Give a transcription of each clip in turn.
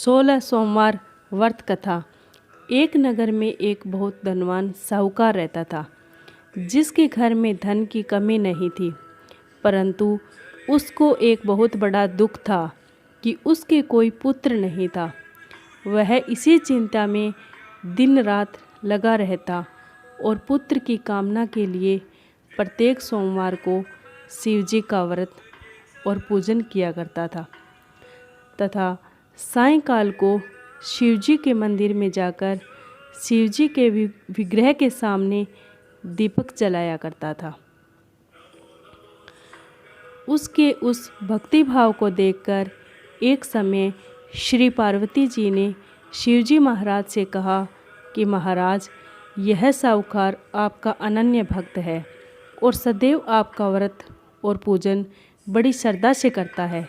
16 सोमवार व्रत कथा। एक नगर में एक बहुत धनवान साहूकार रहता था, जिसके घर में धन की कमी नहीं थी, परंतु उसको एक बहुत बड़ा दुख था कि उसके कोई पुत्र नहीं था। वह इसी चिंता में दिन रात लगा रहता और पुत्र की कामना के लिए प्रत्येक सोमवार को शिवजी का व्रत और पूजन किया करता था तथा सायंकाल को शिवजी के मंदिर में जाकर शिवजी के विग्रह के सामने दीपक जलाया करता था। उसके उस भक्ति भाव को देखकर एक समय श्री पार्वती जी ने शिवजी महाराज से कहा कि महाराज, यह साहूकार आपका अनन्य भक्त है और सदैव आपका व्रत और पूजन बड़ी श्रद्धा से करता है।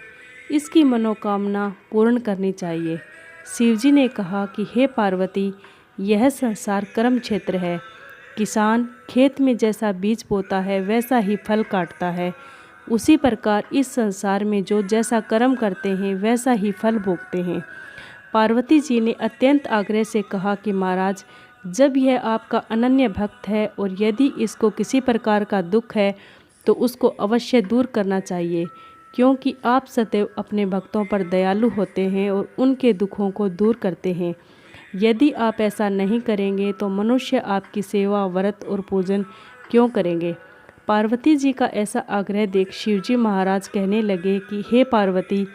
इसकी मनोकामना पूर्ण करनी चाहिए। शिवजी ने कहा कि हे पार्वती, यह संसार कर्म क्षेत्र है। किसान खेत में जैसा बीज बोता है वैसा ही फल काटता है। उसी प्रकार इस संसार में जो जैसा कर्म करते हैं वैसा ही फल भोगते हैं। पार्वती जी ने अत्यंत आग्रह से कहा कि महाराज, जब यह आपका अनन्य भक्त है और यदि इसको किसी प्रकार का दुख है तो उसको अवश्य दूर करना चाहिए, क्योंकि आप सदैव अपने भक्तों पर दयालु होते हैं और उनके दुखों को दूर करते हैं। यदि आप ऐसा नहीं करेंगे तो मनुष्य आपकी सेवा, व्रत और पूजन क्यों करेंगे। पार्वती जी का ऐसा आग्रह देख शिवजी महाराज कहने लगे कि हे पार्वती,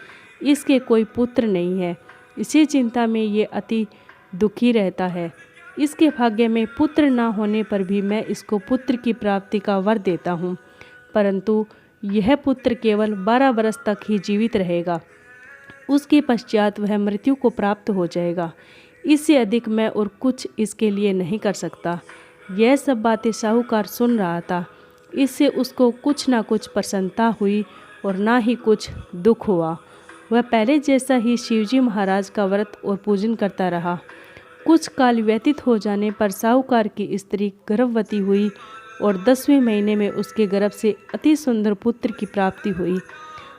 इसके कोई पुत्र नहीं है। इसी चिंता में ये अति दुखी रहता है। इसके भाग्य में पुत्र न होने पर भी मैं इसको पुत्र की प्राप्ति का वर देता हूँ, परंतु यह पुत्र केवल 12 वर्ष तक ही जीवित रहेगा। उसके पश्चात वह मृत्यु को प्राप्त हो जाएगा। इससे अधिक मैं और कुछ इसके लिए नहीं कर सकता। यह सब बातें साहूकार सुन रहा था। इससे उसको कुछ ना कुछ प्रसन्नता हुई और ना ही कुछ दुख हुआ। वह पहले जैसा ही शिवजी महाराज का व्रत और पूजन करता रहा। कुछ काल व्यतीत हो जाने पर साहूकार की स्त्री गर्भवती हुई और 10वें महीने में उसके गर्भ से अति सुंदर पुत्र की प्राप्ति हुई।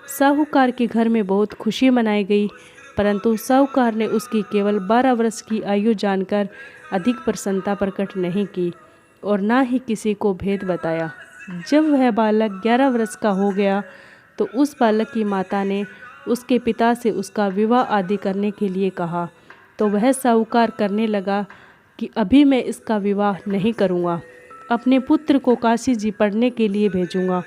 साहूकार के घर में बहुत खुशी मनाई गई, परंतु साहूकार ने उसकी केवल 12 वर्ष की आयु जानकर अधिक प्रसन्नता प्रकट नहीं की और ना ही किसी को भेद बताया। जब वह बालक 11 वर्ष का हो गया तो उस बालक की माता ने उसके पिता से उसका विवाह आदि करने के लिए कहा, तो वह साहूकार करने लगा कि अभी मैं इसका विवाह नहीं करूँगा, अपने पुत्र को काशी जी पढ़ने के लिए भेजूँगा।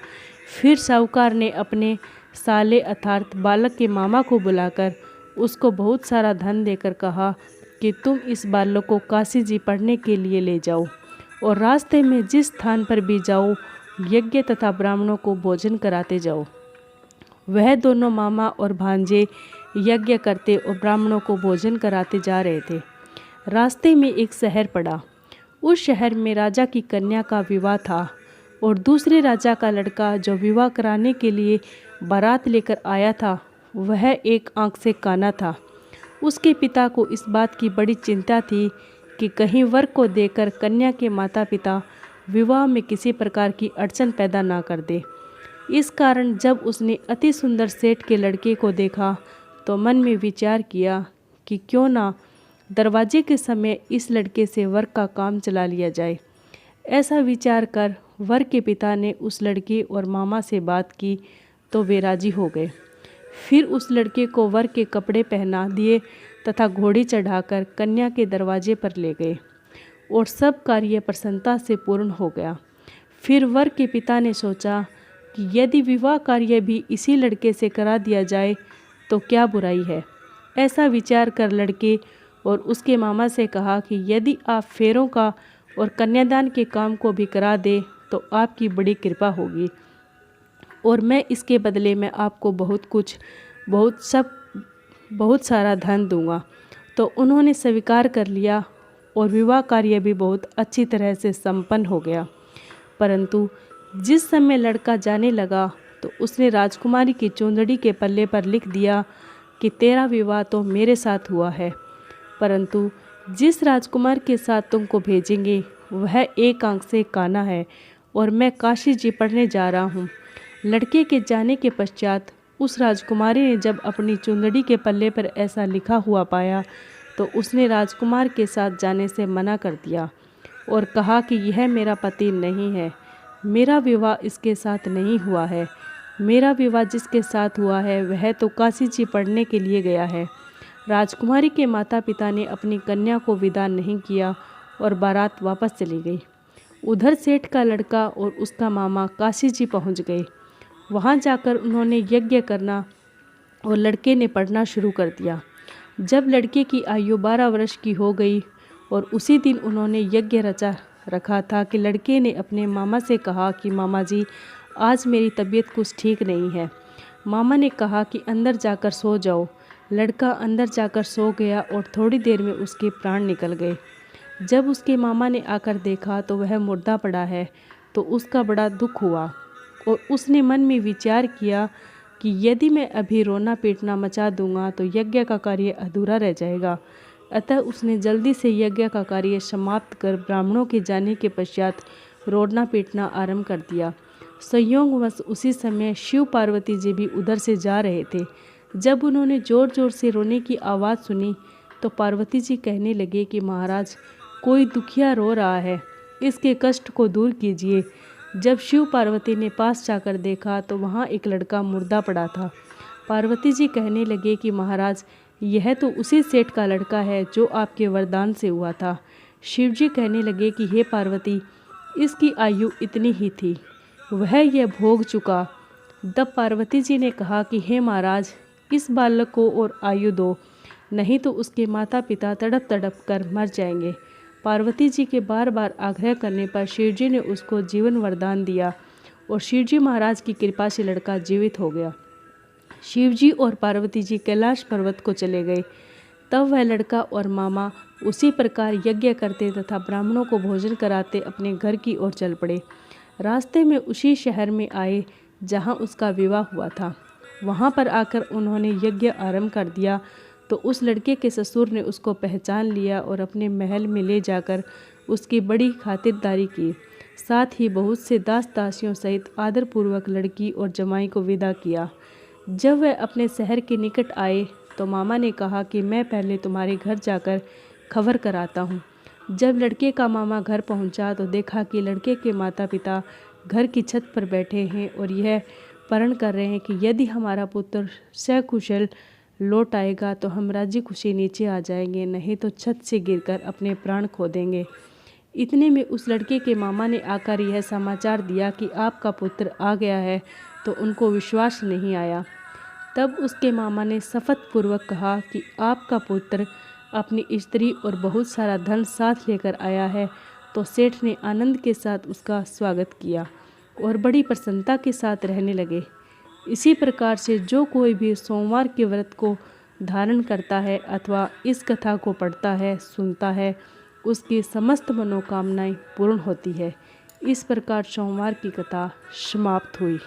फिर साहूकार ने अपने साले अर्थात बालक के मामा को बुलाकर उसको बहुत सारा धन देकर कहा कि तुम इस बालक को काशी जी पढ़ने के लिए ले जाओ और रास्ते में जिस स्थान पर भी जाओ यज्ञ तथा ब्राह्मणों को भोजन कराते जाओ। वह दोनों मामा और भांजे यज्ञ करते और ब्राह्मणों को भोजन कराते जा रहे थे। रास्ते में एक शहर पड़ा। उस शहर में राजा की कन्या का विवाह था और दूसरे राजा का लड़का जो विवाह कराने के लिए बारात लेकर आया था वह एक आंख से काना था। उसके पिता को इस बात की बड़ी चिंता थी कि कहीं वर को देकर कन्या के माता पिता विवाह में किसी प्रकार की अड़चन पैदा ना कर दे। इस कारण जब उसने अति सुंदर सेठ के लड़के को देखा तो मन में विचार किया कि क्यों ना दरवाजे के समय इस लड़के से वर का काम चला लिया जाए। ऐसा विचार कर वर के पिता ने उस लड़के और मामा से बात की तो वे राजी हो गए। फिर उस लड़के को वर के कपड़े पहना दिए तथा घोड़ी चढ़ाकर कन्या के दरवाजे पर ले गए और सब कार्य प्रसन्नता से पूर्ण हो गया। फिर वर के पिता ने सोचा कि यदि विवाह कार्य भी इसी लड़के से करा दिया जाए तो क्या बुराई है। ऐसा विचार कर लड़के और उसके मामा से कहा कि यदि आप फेरों का और कन्यादान के काम को भी करा दे तो आपकी बड़ी कृपा होगी और मैं इसके बदले में आपको बहुत सारा धन दूंगा। तो उन्होंने स्वीकार कर लिया और विवाह कार्य भी बहुत अच्छी तरह से संपन्न हो गया। परंतु जिस समय लड़का जाने लगा तो उसने राजकुमारी की चुंदड़ी के पल्ले पर लिख दिया कि तेरा विवाह तो मेरे साथ हुआ है, परंतु जिस राजकुमार के साथ तुमको भेजेंगे वह एक आंख से काना है और मैं काशी जी पढ़ने जा रहा हूँ। लड़के के जाने के पश्चात उस राजकुमारी ने जब अपनी चुंदड़ी के पल्ले पर ऐसा लिखा हुआ पाया तो उसने राजकुमार के साथ जाने से मना कर दिया और कहा कि यह मेरा पति नहीं है, मेरा विवाह इसके साथ नहीं हुआ है। मेरा विवाह जिसके साथ हुआ है वह तो काशी जी पढ़ने के लिए गया है। राजकुमारी के माता पिता ने अपनी कन्या को विदा नहीं किया और बारात वापस चली गई। उधर सेठ का लड़का और उसका मामा काशी जी पहुँच गए। वहाँ जाकर उन्होंने यज्ञ करना और लड़के ने पढ़ना शुरू कर दिया। जब लड़के की आयु 12 वर्ष की हो गई और उसी दिन उन्होंने यज्ञ रचा रखा था कि लड़के ने अपने मामा से कहा कि मामा जी, आज मेरी तबीयत कुछ ठीक नहीं है। मामा ने कहा कि अंदर जाकर सो जाओ। लड़का अंदर जाकर सो गया और थोड़ी देर में उसके प्राण निकल गए। जब उसके मामा ने आकर देखा तो वह मुर्दा पड़ा है तो उसका बड़ा दुख हुआ और उसने मन में विचार किया कि यदि मैं अभी रोना पीटना मचा दूंगा तो यज्ञ का कार्य अधूरा रह जाएगा। अतः उसने जल्दी से यज्ञ का कार्य समाप्त कर ब्राह्मणों के जाने के पश्चात रोना पीटना आरंभ कर दिया। संयोगवश उसी समय शिव पार्वती जी भी उधर से जा रहे थे। जब उन्होंने जोर जोर से रोने की आवाज़ सुनी तो पार्वती जी कहने लगे कि महाराज, कोई दुखिया रो रहा है, इसके कष्ट को दूर कीजिए। जब शिव पार्वती ने पास जाकर देखा तो वहाँ एक लड़का मुर्दा पड़ा था। पार्वती जी कहने लगे कि महाराज, यह तो उसी सेठ का लड़का है जो आपके वरदान से हुआ था। शिव जी कहने लगे कि हे पार्वती, इसकी आयु इतनी ही थी, वह यह भोग चुका। तब पार्वती जी ने कहा कि हे महाराज, इस बालक को और आयु दो, नहीं तो उसके माता पिता तड़प तड़प कर मर जाएंगे। पार्वती जी के बार बार आग्रह करने पर शिव जी ने उसको जीवन वरदान दिया और शिव जी महाराज की कृपा से लड़का जीवित हो गया। शिव जी और पार्वती जी कैलाश पर्वत को चले गए। तब वह लड़का और मामा उसी प्रकार यज्ञ करते तथा ब्राह्मणों को भोजन कराते अपने घर की ओर चल पड़े। रास्ते में उसी शहर में आए जहाँ उसका विवाह हुआ था। वहाँ पर आकर उन्होंने यज्ञ आरंभ कर दिया तो उस लड़के के ससुर ने उसको पहचान लिया और अपने महल में ले जाकर उसकी बड़ी खातिरदारी की। साथ ही बहुत से दास दासियों सहित आदरपूर्वक लड़की और जमाई को विदा किया। जब वह अपने शहर के निकट आए तो मामा ने कहा कि मैं पहले तुम्हारे घर जाकर खबर कराता हूँ। जब लड़के का मामा घर पहुँचा तो देखा कि लड़के के माता पिता घर की छत पर बैठे हैं और यह प्रण कर रहे हैं कि यदि हमारा पुत्र सकुशल लौट आएगा तो हम राजी खुशी नीचे आ जाएंगे, नहीं तो छत से गिरकर अपने प्राण खो देंगे। इतने में उस लड़के के मामा ने आकर यह समाचार दिया कि आपका पुत्र आ गया है, तो उनको विश्वास नहीं आया। तब उसके मामा ने शपथपूर्वक कहा कि आपका पुत्र अपनी स्त्री और बहुत सारा धन साथ लेकर आया है। तो सेठ ने आनंद के साथ उसका स्वागत किया और बड़ी प्रसन्नता के साथ रहने लगे। इसी प्रकार से जो कोई भी सोमवार के व्रत को धारण करता है अथवा इस कथा को पढ़ता है, सुनता है, उसकी समस्त मनोकामनाएं पूर्ण होती है। इस प्रकार सोमवार की कथा समाप्त हुई।